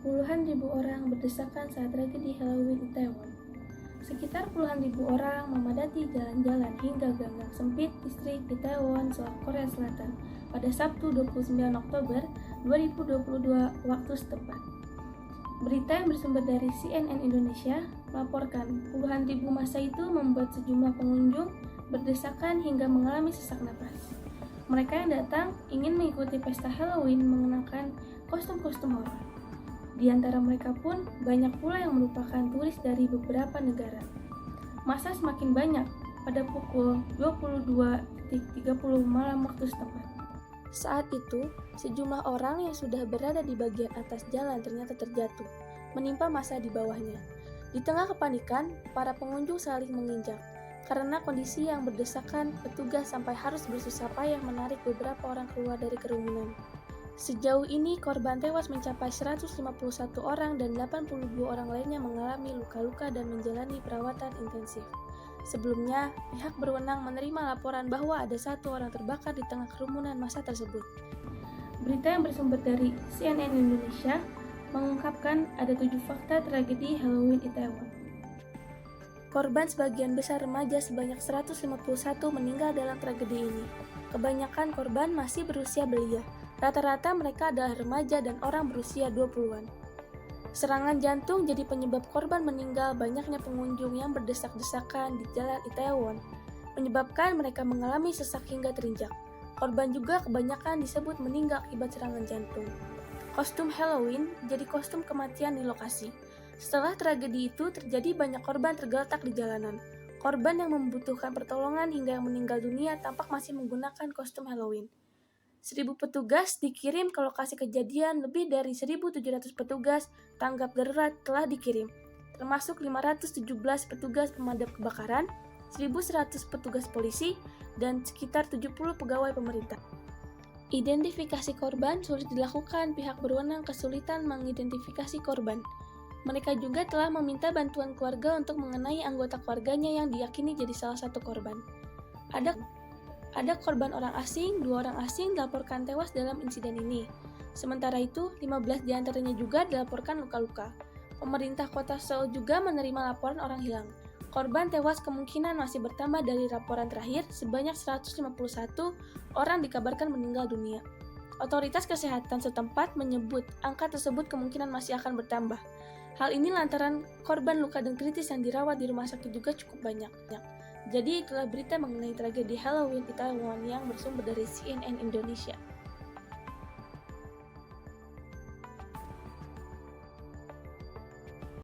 Puluhan ribu orang berdesakan saat tragedi Halloween Itaewon. Sekitar puluhan ribu orang memadati jalan-jalan hingga gang-gang sempit distrik Itaewon, Korea Selatan pada Sabtu 29 Oktober 2022 waktu setempat. Berita yang bersumber dari CNN Indonesia melaporkan puluhan ribu massa itu membuat sejumlah pengunjung berdesakan hingga mengalami sesak napas. Mereka yang datang ingin mengikuti pesta Halloween mengenakan kostum-kostum horor. Di antara mereka pun banyak pula yang merupakan turis dari beberapa negara. Masa semakin banyak pada pukul 22.30 malam waktu setempat. Saat itu, sejumlah orang yang sudah berada di bagian atas jalan ternyata terjatuh, menimpa massa di bawahnya. Di tengah kepanikan, para pengunjung saling menginjak. Karena kondisi yang berdesakan, petugas sampai harus bersusah payah menarik beberapa orang keluar dari kerumunan. Sejauh ini, korban tewas mencapai 151 orang dan 82 orang lainnya mengalami luka-luka dan menjalani perawatan intensif. Sebelumnya, pihak berwenang menerima laporan bahwa ada satu orang terbakar di tengah kerumunan massa tersebut. Berita yang bersumber dari CNN Indonesia mengungkapkan ada 7 fakta tragedi Halloween Itaewon. Korban sebagian besar remaja sebanyak 151 meninggal dalam tragedi ini. Kebanyakan korban masih berusia belia. Rata-rata mereka adalah remaja dan orang berusia 20-an. Serangan jantung jadi penyebab korban meninggal. Banyaknya pengunjung yang berdesak-desakan di jalan Itaewon menyebabkan mereka mengalami sesak hingga terinjak. Korban juga kebanyakan disebut meninggal akibat serangan jantung. Kostum Halloween jadi kostum kematian di lokasi. Setelah tragedi itu terjadi banyak korban tergeletak di jalanan. Korban yang membutuhkan pertolongan hingga yang meninggal dunia tampak masih menggunakan kostum Halloween. 1.000 petugas dikirim ke lokasi kejadian, lebih dari 1.700 petugas tanggap darurat telah dikirim, termasuk 517 petugas pemadam kebakaran, 1.100 petugas polisi, dan sekitar 70 pegawai pemerintah. Identifikasi korban sulit dilakukan, pihak berwenang kesulitan mengidentifikasi korban. Mereka juga telah meminta bantuan keluarga untuk mengenai anggota keluarganya yang diyakini jadi salah satu korban. Ada korban orang asing, 2 orang asing dilaporkan tewas dalam insiden ini. Sementara itu, 15 diantaranya juga dilaporkan luka-luka. Pemerintah kota Seoul juga menerima laporan orang hilang. Korban tewas kemungkinan masih bertambah dari laporan terakhir, sebanyak 151 orang dikabarkan meninggal dunia. Otoritas kesehatan setempat menyebut angka tersebut kemungkinan masih akan bertambah. Hal ini lantaran korban luka dan kritis yang dirawat di rumah sakit juga cukup banyak. Jadi itulah berita mengenai tragedi Halloween Itaewon yang bersumber dari CNN Indonesia.